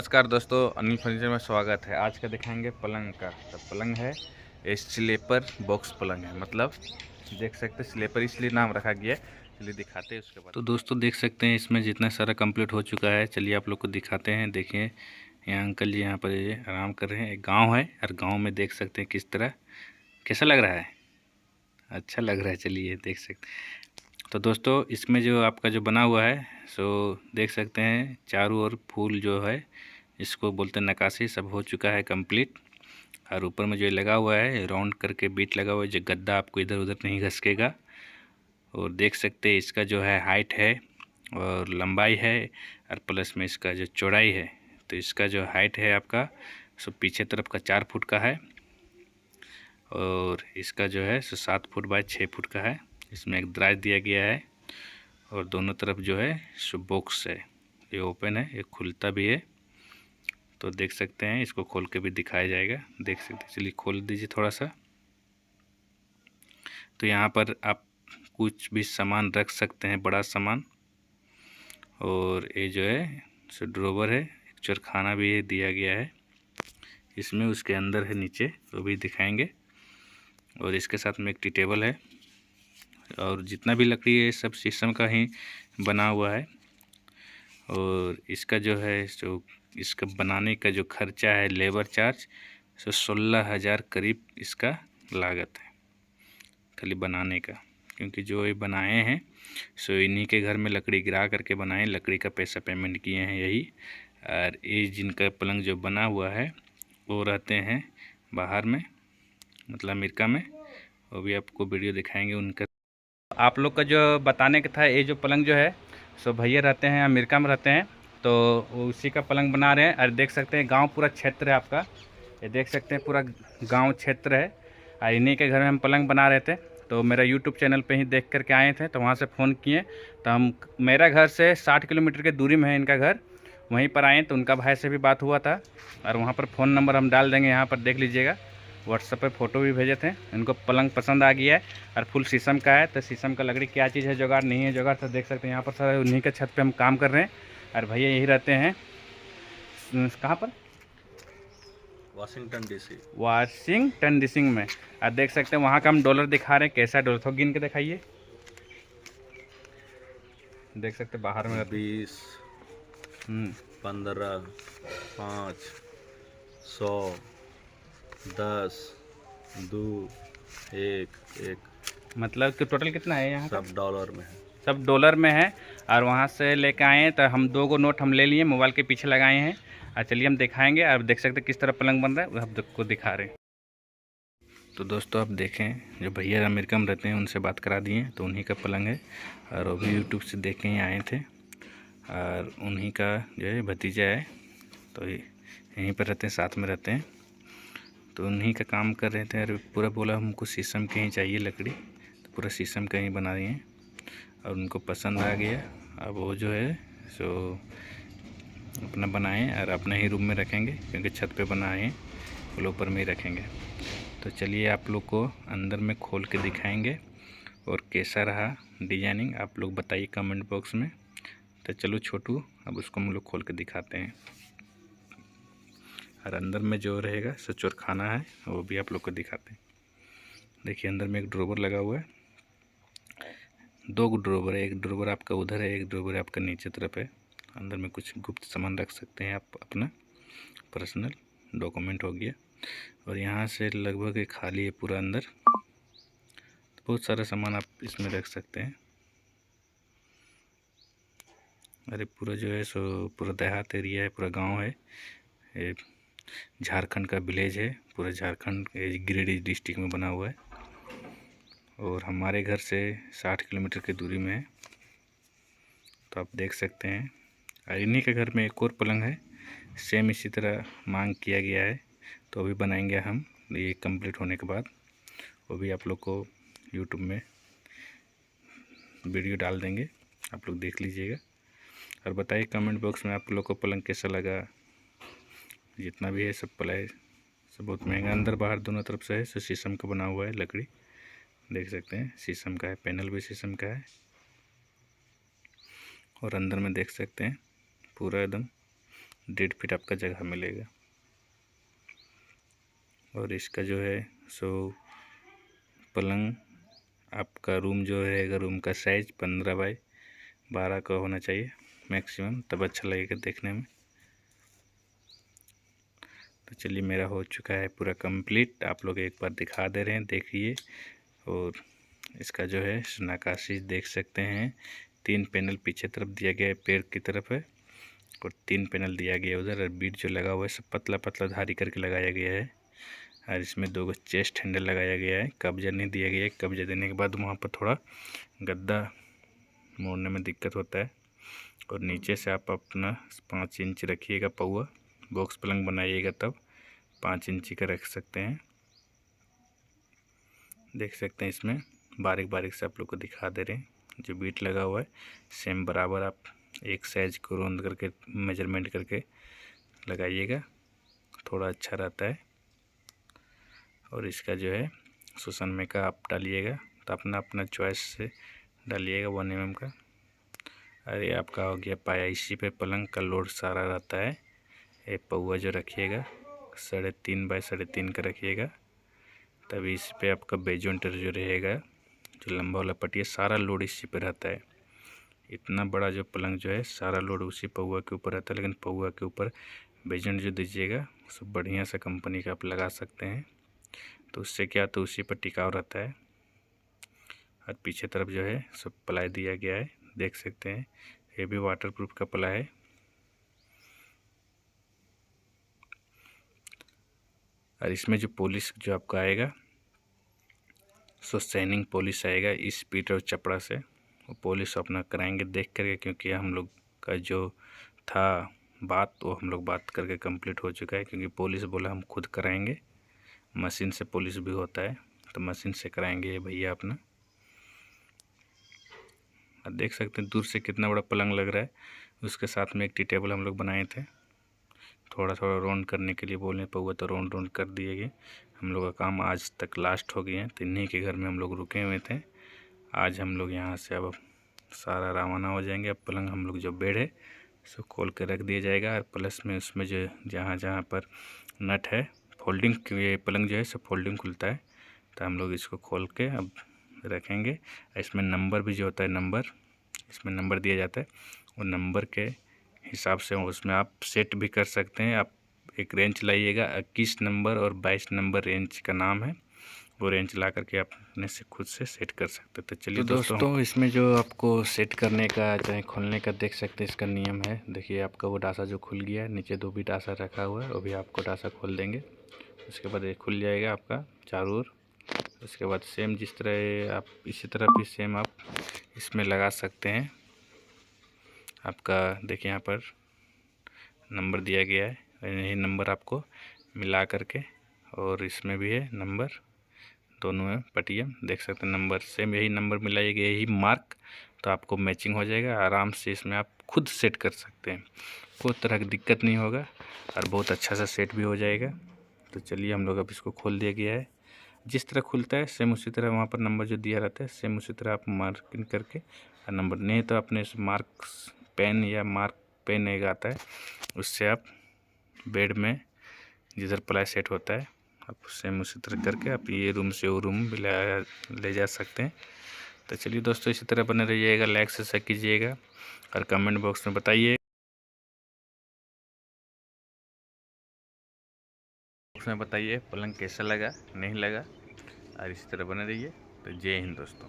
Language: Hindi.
नमस्कार दोस्तों, अनिल फर्नीचर में स्वागत है। आज का दिखाएंगे पलंग का। तो पलंग है स्लीपर बॉक्स पलंग है, मतलब देख सकते हैं स्लीपर इसलिए नाम रखा गया है। चलिए दिखाते हैं उसके बाद। तो दोस्तों देख सकते हैं इसमें जितना सारा कंप्लीट हो चुका है। चलिए आप लोग को दिखाते हैं। देखिए यहाँ अंकल जी यहाँ पर ये आराम कर रहे हैं। एक गाँव है और गाँव में देख सकते हैं किस तरह कैसा लग रहा है। अच्छा लग रहा है। चलिए देख सकते हैं। तो दोस्तों इसमें जो आपका जो बना हुआ है सो देख सकते हैं चारों ओर फूल जो है इसको बोलते हैं नक्काशी, सब हो चुका है कंप्लीट। और ऊपर में जो लगा हुआ है राउंड करके बीट लगा हुआ है जो गद्दा आपको इधर उधर नहीं घसकेगा। और देख सकते हैं इसका जो है हाइट है और लंबाई है और प्लस में इसका जो चौड़ाई है। तो इसका जो हाइट है आपका सो पीछे तरफ का 4 फुट का है और इसका जो है सो 7 फुट बाय 6 फुट का है। इसमें एक दराज दिया गया है और दोनों तरफ जो है सो बॉक्स है। ये ओपन है, ये खुलता भी है। तो देख सकते हैं इसको खोल के भी दिखाया जाएगा। देख सकते हैं, चलिए खोल दीजिए थोड़ा सा। तो यहाँ पर आप कुछ भी सामान रख सकते हैं, बड़ा सामान। और ये जो है सो ड्रोवर है, एक चरखाना भी दिया गया है इसमें, उसके अंदर है नीचे, वो भी दिखाएंगे। और इसके साथ में एक टी टेबल है और जितना भी लकड़ी है सब शीशम का ही बना हुआ है। और इसका जो है सो इसका बनाने का जो खर्चा है लेबर चार्ज सो 16,000 करीब इसका लागत है खाली बनाने का। क्योंकि जो ये बनाए हैं सो इन्हीं के घर में लकड़ी गिरा करके बनाए, लकड़ी का पैसा पेमेंट किए हैं यही। और ये जिनका पलंग जो बना हुआ है वो रहते हैं बाहर में, मतलब अमेरिका में। वो भी आपको वीडियो दिखाएंगे उनका। आप लोग का जो बताने का था, ये जो पलंग जो है सो भैया रहते हैं अमेरिका में रहते हैं, तो वो उसी का पलंग बना रहे हैं। और देख सकते हैं गांव पूरा क्षेत्र है आपका, ये देख सकते हैं पूरा गांव क्षेत्र है। और इन्हीं के घर में हम पलंग बना रहे थे, तो मेरा यूट्यूब चैनल पे ही देख करके आए थे, तो वहाँ से फ़ोन किए। तो हम मेरा घर से 60 किलोमीटर के दूरी में है इनका घर, वहीं पर आए। तो उनका भाई से भी बात हुआ था और वहाँ पर फ़ोन नंबर हम डाल देंगे, यहाँ पर देख लीजिएगा। व्हाट्सएप पे फ़ोटो भी भेजे थे। इनको पलंग पसंद आ गया है और फुल शीशम का है। तो शीशम का लकड़ी क्या चीज़ है, जुगाड़ नहीं है जुगाड़। तो देख सकते हैं यहाँ पर सर उन्हीं के छत पे हम काम कर रहे हैं। और भैया यही रहते हैं कहाँ पर, वाशिंगटन डीसी में। और देख सकते हैं वहाँ का हम डॉलर दिखा रहे हैं, कैसा डॉलर था गिन के दिखाइए। देख सकते बाहर में 20, 15, 5, 100, 10, 2, 1, मतलब कि टोटल कितना है यहाँ का? सब डॉलर में है। सब डॉलर में है। और वहाँ से लेके आए हैं तो हम 2 नोट हम ले लिए, मोबाइल के पीछे लगाए हैं। और चलिए हम दिखाएंगे। और देख सकते हैं किस तरह पलंग बन रहा है, वो हम को दिखा रहे हैं। तो दोस्तों आप देखें, जो भैया अमेरिका में रहते हैं उनसे बात करा दिए, तो उन्हीं का पलंग है। और वो भी यूट्यूब से देख के ही आए थे। और उन्हीं का जो है भतीजा है, तो यहीं पर रहते हैं, साथ में रहते हैं। तो उन्हीं का काम कर रहे थे। और पूरा बोला हमको शीशम के ही चाहिए लकड़ी, तो पूरा शीशम का ही बना रही हैं। और उनको पसंद आ गया। अब वो जो है सो अपना बनाएं और अपने ही रूम में रखेंगे, क्योंकि छत पे बनाए हैं, फुल ऊपर में ही रखेंगे। तो चलिए आप लोग को अंदर में खोल के दिखाएंगे और कैसा रहा डिजाइनिंग आप लोग बताइए कमेंट बॉक्स में। तो चलो छोटू, अब उसको हम लोग खोल के दिखाते हैं। और अंदर में जो रहेगा सो चोरखाना है, वो भी आप लोग को दिखाते हैं। देखिए अंदर में एक ड्रोवर लगा हुआ है, 2 ड्रोवर है। एक ड्रोवर आपका उधर है, एक ड्रोवर आपका नीचे तरफ है। अंदर में कुछ गुप्त सामान रख सकते हैं आप, अपना पर्सनल डॉक्यूमेंट हो गया। और यहाँ से लगभग खाली है पूरा अंदर, तो बहुत सारा सामान आप इसमें रख सकते हैं। अरे पूरा जो है सो पूरा देहात एरिया है, पूरा गांव है। ये झारखंड का विलेज है, पूरा झारखंड गिरिडीह डिस्ट्रिक्ट में बना हुआ है। और हमारे घर से 60 किलोमीटर की दूरी में है। तो आप देख सकते हैं। और इन्हीं के घर में एक और पलंग है, सेम इसी तरह मांग किया गया है, तो अभी बनाएंगे हम ये कंप्लीट होने के बाद। वो भी आप लोग को यूट्यूब में वीडियो डाल देंगे, आप लोग देख लीजिएगा। और बताइए कमेंट बॉक्स में आप लोग को पलंग कैसा लगा। जितना भी है सब प्लाई सब बहुत महंगा, अंदर बाहर दोनों तरफ से है। सो शीशम का बना हुआ है लकड़ी, देख सकते हैं शीशम का है, पैनल भी शीशम का है। और अंदर में देख सकते हैं पूरा एकदम 1.5 फीट आपका जगह मिलेगा। और इसका जो है सो पलंग आपका रूम जो रहेगा, रूम का साइज 15 बाई 12 का होना चाहिए मैक्सिमम, तब अच्छा लगेगा देखने में। तो चलिए, मेरा हो चुका है पूरा कंप्लीट, आप लोग एक बार दिखा दे रहे हैं, देखिए। और इसका जो है नक्काशी देख सकते हैं, 3 पैनल पीछे तरफ दिया गया है, पेड़ की तरफ है, और 3 पैनल दिया गया है उधर। और बीट जो लगा हुआ है सब पतला पतला धारी करके लगाया गया है। और इसमें 2 चेस्ट हैंडल लगाया गया है, कब्जा नहीं दिया गया है। कब्जा देने के बाद वहाँ पर थोड़ा गद्दा मोड़ने में दिक्कत होता है। और नीचे से आप अपना 5 इंच रखिएगा पौआ, बॉक्स पलंग बनाइएगा तब 5 इंची का रख सकते हैं। देख सकते हैं इसमें बारीक बारीक से आप लोग को दिखा दे रहे हैं, जो बीट लगा हुआ है सेम बराबर आप एक साइज को राउंड करके मेजरमेंट करके लगाइएगा, थोड़ा अच्छा रहता है। और इसका जो है सुसन में का आप डालिएगा, तो अपना अपना चॉइस से डालिएगा 1 mm का। अरे आपका हो गया पाया। इसी पे पलंग का लोड सारा रहता है। ये पौआ जो रखिएगा 3.5 बाई 3.5 का रखिएगा, तभी इस पे आपका बेजोंटर जो रहेगा, जो लंबा वाला पट्टी है, सारा लोड इसी पे रहता है। इतना बड़ा जो पलंग जो है सारा लोड उसी पौआ के ऊपर रहता है। लेकिन पौआ के ऊपर बेजोंट जो दीजिएगा सब बढ़िया सा कंपनी का आप लगा सकते हैं, तो उससे क्या, तो उसी पर टिकाऊ रहता है। और पीछे तरफ जो है सब प्लाई दिया गया है, देख सकते हैं, ये भी वाटरप्रूफ का प्लाई है। और इसमें जो पॉलिश जो आपका आएगा सो शाइनिंग पॉलिश आएगा इस पीट और चपड़ा से। वो पॉलिश अपना कराएंगे देख करके, क्योंकि हम लोग का जो था बात वो हम लोग बात करके कंप्लीट हो चुका है। क्योंकि पॉलिश बोला हम खुद कराएंगे, मशीन से पॉलिश भी होता है, तो मशीन से कराएंगे ये भैया अपना। और देख सकते हैं दूर से कितना बड़ा पलंग लग रहा है। उसके साथ में एक टी टेबल हम लोग बनाए थे, थोड़ा थोड़ा राउंड करने के लिए बोलने पर हुआ, तो राउंड राउंड कर दिए गए। हम लोग का काम आज तक लास्ट हो गया है, तो इन्हीं के घर में हम लोग रुके हुए थे। आज हम लोग यहाँ से अब सारा रवाना हो जाएंगे। अब पलंग हम लोग जो बेड है सो खोल के रख दिया जाएगा। और प्लस में उसमें जो जहाँ जहाँ पर नट है फोल्डिंग, ये पलंग जो है सब फोल्डिंग खुलता है, तो हम लोग इसको खोल के अब रखेंगे। इसमें नंबर भी जो होता है, नंबर इसमें नंबर दिया जाता है, वो नंबर के हिसाब से उसमें आप सेट भी कर सकते हैं। आप एक रेंज लाइएगा, 21 नंबर और 22 नंबर रेंज का नाम है, वो रेंज ला करके आप अपने से खुद से सेट कर सकते हैं। तो चलिए दोस्तों, इसमें जो आपको सेट करने का चाहे खोलने का देख सकते हैं, इसका नियम है। देखिए आपका वो डासा जो खुल गया है, नीचे 2 भी डासा रखा हुआ है, वो भी आपको डासा खोल देंगे। उसके बाद ये खुल जाएगा आपका चारों ओर। उसके बाद सेम जिस तरह आप इसी तरह भी सेम आप इसमें लगा सकते हैं। आपका देखिए यहाँ पर नंबर दिया गया है, यही नंबर आपको मिला करके, और इसमें भी है नंबर, दोनों में पटिया देख सकते हैं नंबर सेम, यही नंबर मिलाइएगा, यही मार्क, तो आपको मैचिंग हो जाएगा। आराम से इसमें आप खुद सेट कर सकते हैं, कोई तरह की दिक्कत नहीं होगा, और बहुत अच्छा सा सेट भी हो जाएगा। तो चलिए हम लोग अब इसको खोल दिया गया है, जिस तरह खुलता है सेम उसी तरह वहाँ पर नंबर जो दिया रहता है सेम उसी तरह आप मार्किंग करके, और नंबर नहीं तो अपने मार्क्स पेन या मार्क पेन एक आता है, उससे आप बेड में जिधर प्लाई सेट होता है आप सेम उसी तरह करके आप ये रूम से वो रूम भी ले जा सकते हैं। तो चलिए दोस्तों, इसी तरह बने रहिएगा, लाइक से कीजिएगा, और कमेंट बॉक्स में बताइए पलंग कैसा लगा नहीं लगा, और इसी तरह बने रहिए। तो जय हिंद दोस्तों।